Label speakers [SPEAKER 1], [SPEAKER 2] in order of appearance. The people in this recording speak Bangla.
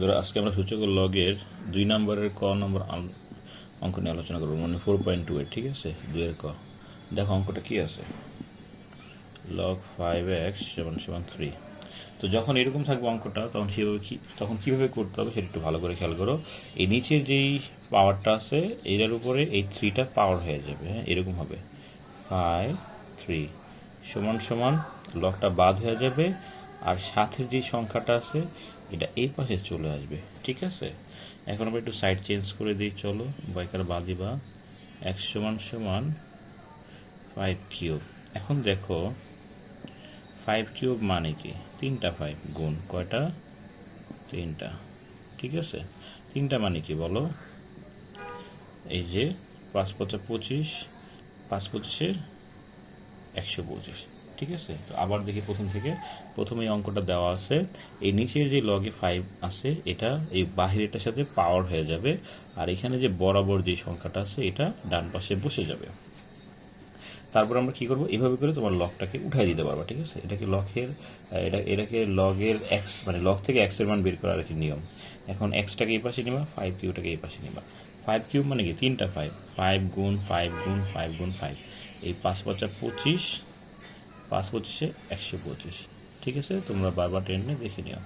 [SPEAKER 1] বন্ধুরা, আজকে আমরা সূচক লগের 2 নম্বরের ক নম্বর অঙ্ক নিয়ে আলোচনা করবো, মানে 4.2 ঠিক আছে। 2 ক। দেখো অঙ্কটা কি আছে, log 5x = 3। তো যখন এরকম থাকবে অঙ্কটা, তখন কীভাবে করতে হবে সেটা একটু ভালো করে খেয়াল করো। এই নিচের যেই পাওয়ারটা আছে এটার উপরে এই 3টা পাওয়ার হয়ে যাবে। হ্যাঁ, এরকম হবে 5 3 লগটা বাদ হয়ে যাবে, আর সাথের যে সংখ্যাটা আছে এটা এই পাশে চলে আসবে। ঠিক আছে, এখন আমরা একটু সাইড চেঞ্জ করে দিই। চলো বাইকার বাদিবা x = 5 কিউব। এখন দেখো 5 কিউব মানে কি, 3টা 5 গুণ কয়টা, 3টা। ঠিক আছে, 3টা মানে কি বলো, এই যে 5 5 25, 5 25 125। ঠিক আছে, তো আবার দেখি প্রথম থেকে। প্রথমে এই অঙ্কটা দেওয়া আছে, এই নিচের যে লগে 5 আছে এটা এই বাহিরেটার সাথে পাওয়ার হয়ে যাবে, আর এখানে যে বরাবর যে সংখ্যাটা আছে এটা ডান পাশে বসে যাবে। তারপর আমরা কি করব, এইভাবে করে তোমার লগটাকে উঠাই দিতে পারবা। ঠিক আছে, এটাকে লগের এক্স, মানে লগ থেকে এক্সের মান বের করার কি নিয়ম। এখন এক্সটাকে এই পাশে নিবা, 5 কিউটাকে এই পাশে নিবা। 5 কিউব মানে কি, 3টা 5, 5 গুণ 5 গুণ 5 গুণ 5, এই 5 5 25, 5 25 125। ঠিক আছে, তোমরা বারবার টেনে দেখে নিও।